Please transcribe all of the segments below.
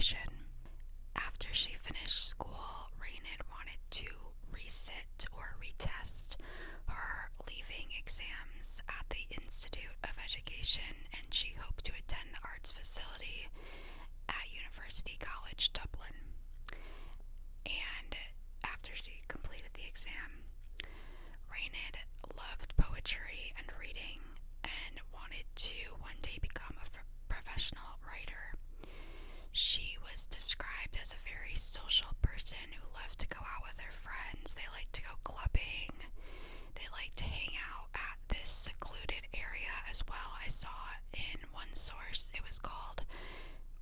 Station. After she finished school, Raonaid wanted to resit or retest her leaving exams at the Institute of Education, and she hoped to attend the arts facility at University College Dublin. And after she completed the exam, Raonaid loved poetry and reading and wanted to one day become a professional writer. She was described as a very social person who loved to go out with her friends. They liked to go clubbing. They liked to hang out at this secluded area as well. I saw in one source it was called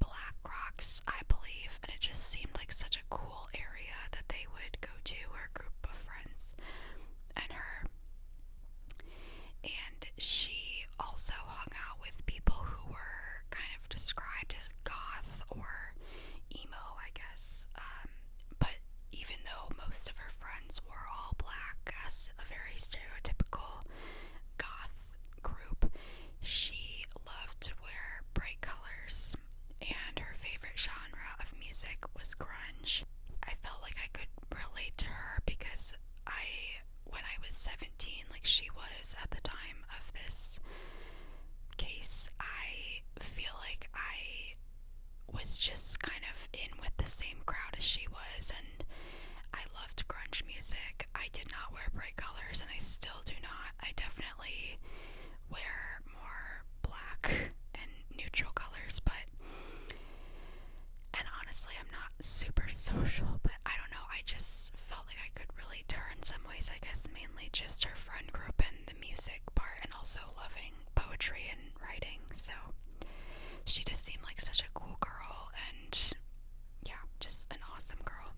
Black Rocks, I believe, and it just seemed like such a cool area that they would go to, her group of friends and her. And she also hung out with people who were kind of described as goth or emo, I guess. But even though most of her friends were all black, as a very stereotypical goth group, she loved to wear bright colors, and her favorite genre of music was grunge. I felt like I could relate to her because when I was 17, like she was at the time of this case, I feel like I was just kind of in with the same crowd as she was, and I loved grunge music. I did not wear bright colors, and I still do not. I definitely wear more black and neutral colors, and honestly, I'm not super social, but I don't know, I just felt like I could relate to her in some ways, I guess mainly just her friend group and the music part, and also loving poetry and writing. So she just seemed like such a cool girl, and yeah, just an awesome girl.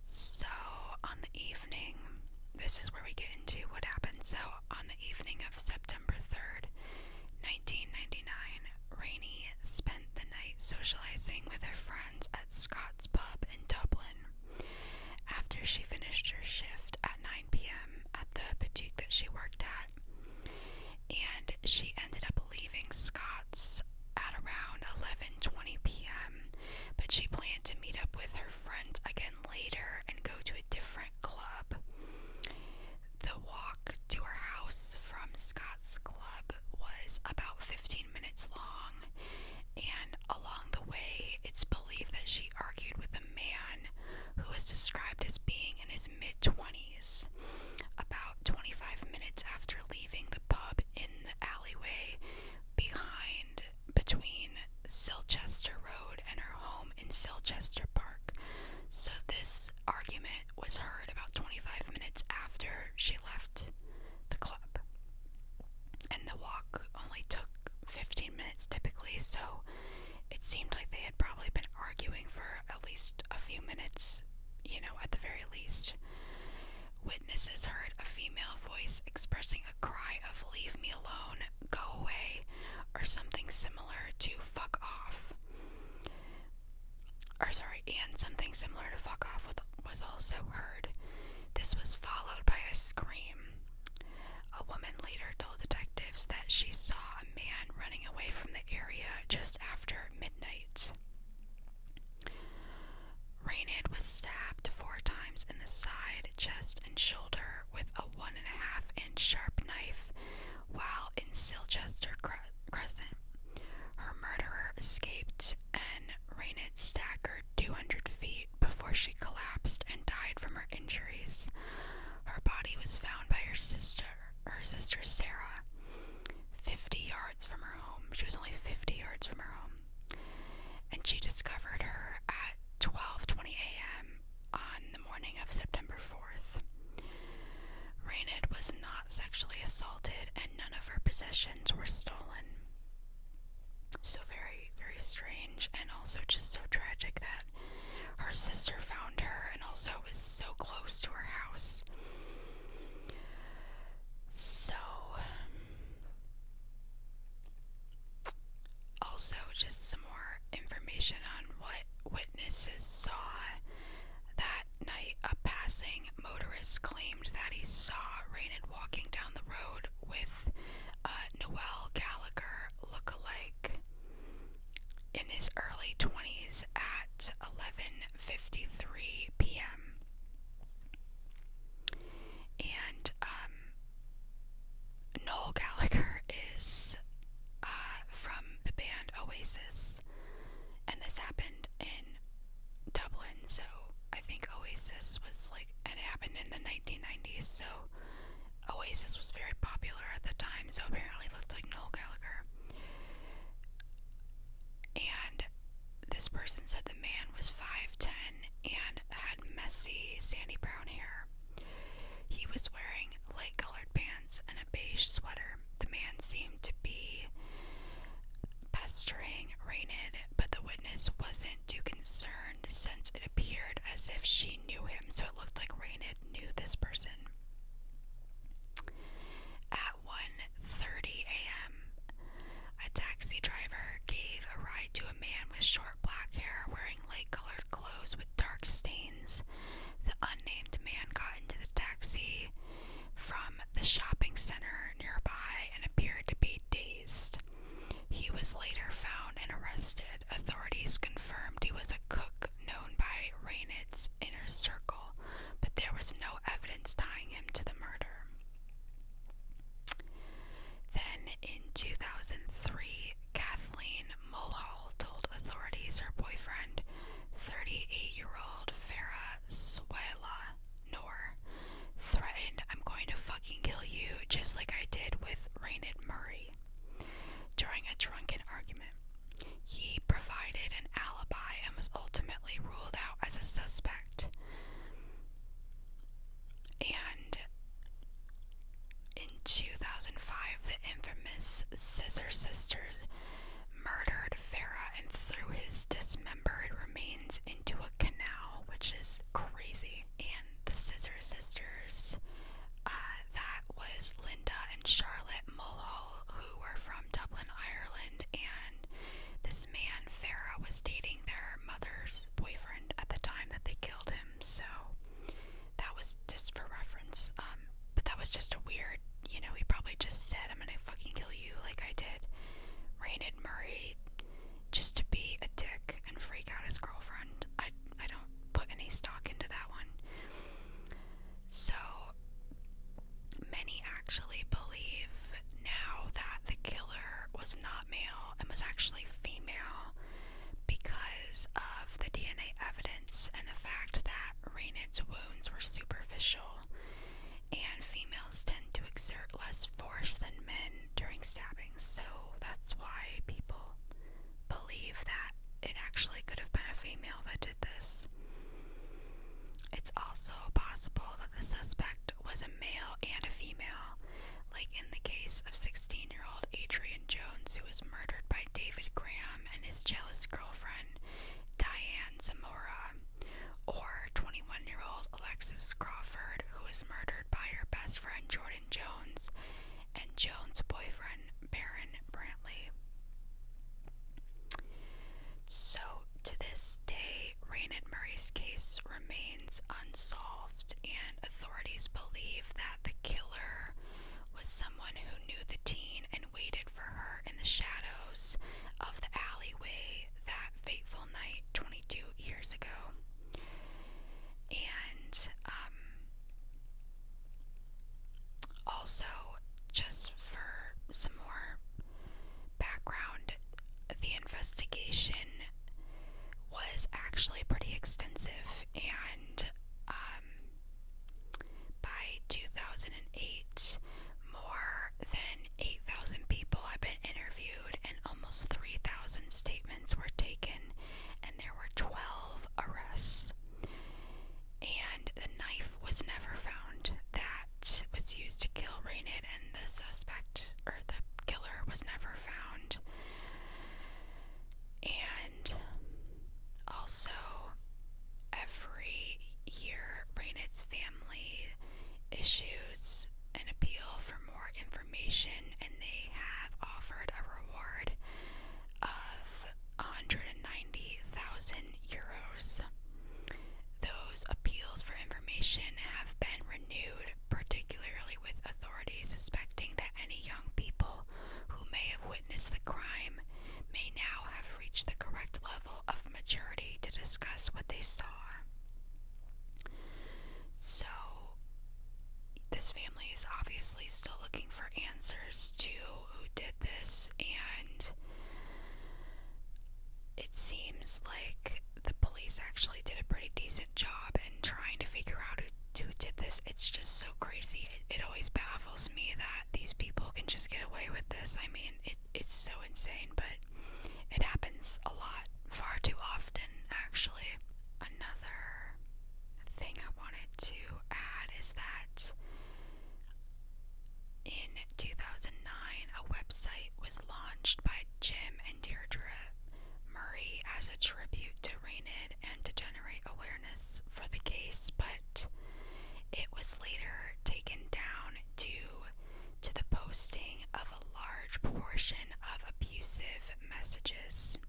So on the evening, this is where we get into what happened. So on the evening of September 3rd, 1999, Rainey spent the night socializing with her friends at Scott's Pub in Dublin. After she finished her shift at 9 p.m. at the boutique that she worked at, and she ended up leaving Scott's at around 11:20 p.m., but she planned to meet up with her friends again later and go to a different club. The walk to her house from Scott's club was about 15 minutes long, and along the way, it's believed that she argued with a man who was described as being in his mid-20s. About 25 minutes after leaving the pub in the alleyway between Silchester Road and her home in Silchester Park. So this argument was heard about 25 minutes after she left the club. And the walk only took 15 minutes typically, so it seemed like they had probably been arguing for at least a few minutes, at the very least. Witnesses heard a female voice expressing a cry of "leave me alone, go away," or something similar to "fuck off." And something similar to "fuck off" was also heard. This was followed by a scream. A woman later told detectives that she saw a man running away from the area just after midnight. Raonaid was stabbed 4 times in the side, chest, and shoulder with a 1.5-inch sharp knife while in Silchester Crescent. Her murderer escaped, and Raonaid staggered 200 feet before she collapsed and died from her injuries. Her body was found by her sister Sarah, 50 yards from her home. She was only 50 yards from her home. And she discovered her at 12:20 a.m. on the morning of September 4th. Raonaid was not sexually assaulted, and none of her possessions were stolen. So very, very strange, and also just so tragic that her sister found her and also was so close to her house. So, also just some more information on what witnesses saw that night. A passing motorist claimed that he saw Raonaid walking down the road with Noel Gallagher look-alike in his early Gallagher is from the band Oasis, and this happened in Dublin, so I think Oasis was like, and it happened in the 1990s, so Oasis was very popular at the time, so apparently looked like Noel Gallagher. And this person said the man was 5'10" and had messy, sandy brown hair. He was wearing light-colored pants and a beige sweater. The man seemed to be pestering Raonaid, but the witness wasn't too concerned since it appeared as if she knew him, so it looked like Raonaid knew this person. At 1:30 a.m., a taxi driver gave a ride to a man with short black hair wearing light-colored clothes with dark stains. The unnamed man got into the taxi from the shopping center nearby and appeared to be dazed. He was later found and arrested. Authorities confirmed he was a cook known by Raonaid's inner circle, but there was no evidence tying him to the murder. Then, in 2003, Kathleen Mulhall told authorities her boyfriend, 38-year-old Farah Suela Noor, threatened, "I'm going to fucking kill you, just like I did with Raonaid Murray," during a drunken argument. He provided an alibi and was ultimately ruled out as a suspect. And in 2005, the infamous Scissor Sisters murdered Farah and threw his dismembered remains into a canal, which is crazy. And the Scissor Sisters, that was Linda and Charlotte Mulhall, who were from Dublin, Ireland, and this man, Farah, was dating their mother's boyfriend at the time that they killed him, so that was just for reference. But that was just a weird, he probably just said, "I'm gonna fucking kill you," like I did Raonaid Murray, just to be a dick and freak out his girlfriend. I don't put any stock into that one. So, many actually believe now that the killer was not male and was actually female because of the DNA evidence and the fact that Raonaid's wounds were superficial, and females tend to exert less force than men during stabbing, so that's why people believe that it actually could have been a female that did this. It's also possible that the suspect was a male and a female, like in the case of 16-year-old Adrian Jones, who was murdered by David Graham and his jealous girlfriend, Diane Zamora, or 21-year-old Alexis Crawford, who was murdered by her best friend Jordan Jones and Jones' boyfriend Baron Brantley. So, to this day, Raonaid Murray's case remains unsolved, and authorities believe that the killer was someone who knew the teen and waited for her in the shadows of the alleyway that fateful night 22 years ago. And also, just for some more background, the investigation was actually pretty extensive, and by 2008, more than 8,000 people had been interviewed and almost 3,000 statements were taken, and there were 12 arrests. And the knife was never found that was used to kill Raonaid, and the suspect, or the killer, was never found. And also, every year, Raonaid's family issues an appeal for more information, and they have offered a reward of 190,000 euros. Those appeals for information have been renewed, particularly with authorities suspecting that any young people who may have witnessed the crime may now have reached the correct level of maturity to discuss what they saw. So, this family is obviously still looking for answers crazy. It always baffles me that these people can just get away with this. I mean, it's so insane, but it happens a lot, far too often, actually. Another thing I wanted to add is that in 2009, a website was launched by Jim and Deirdre Murray as a tribute to Raonaid and to generate awareness for the case, but it was later taken down due to the posting of a large proportion of abusive messages.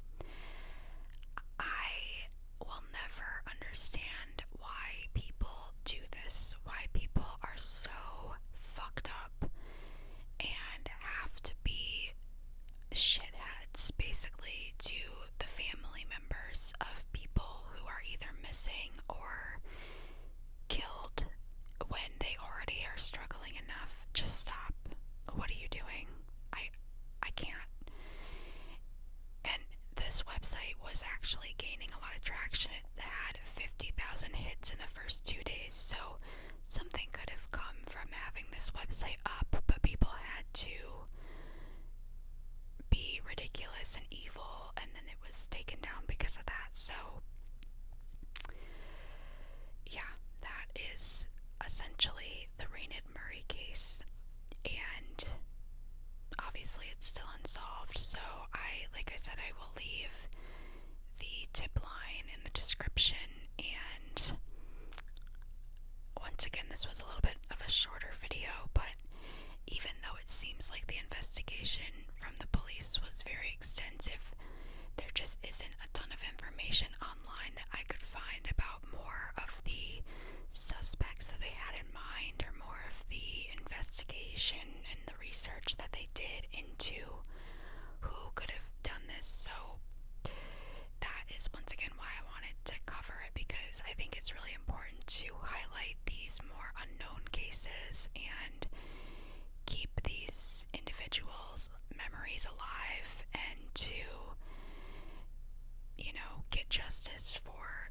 I will never understand why people do this, why people are so fucked up and have to be shitheads, basically, to the family members of people who are either missing or killed when they already are struggling enough. Just stop. What are you doing? I can't. And this website was actually gaining a lot of traction. It had 50,000 hits in the first 2 days, so something could have come from having this website up, but people had to be ridiculous and evil, and then it was taken down because of that. So yeah, that is essentially the Raonaid Murray case, and obviously it's still unsolved, so like I said, I will leave the tip line in the description. And once again, this was a little bit of a shorter video, but even though it seems like the investigation from the police was very extensive, there just isn't a ton of information online that I could find about more of the suspects that they had in mind, or more of the investigation and the research that they did into who could have done this. So that is once again why I wanted to cover it, because I think it's really important to highlight these more unknown cases and keep these individuals' memories alive, and to, get justice for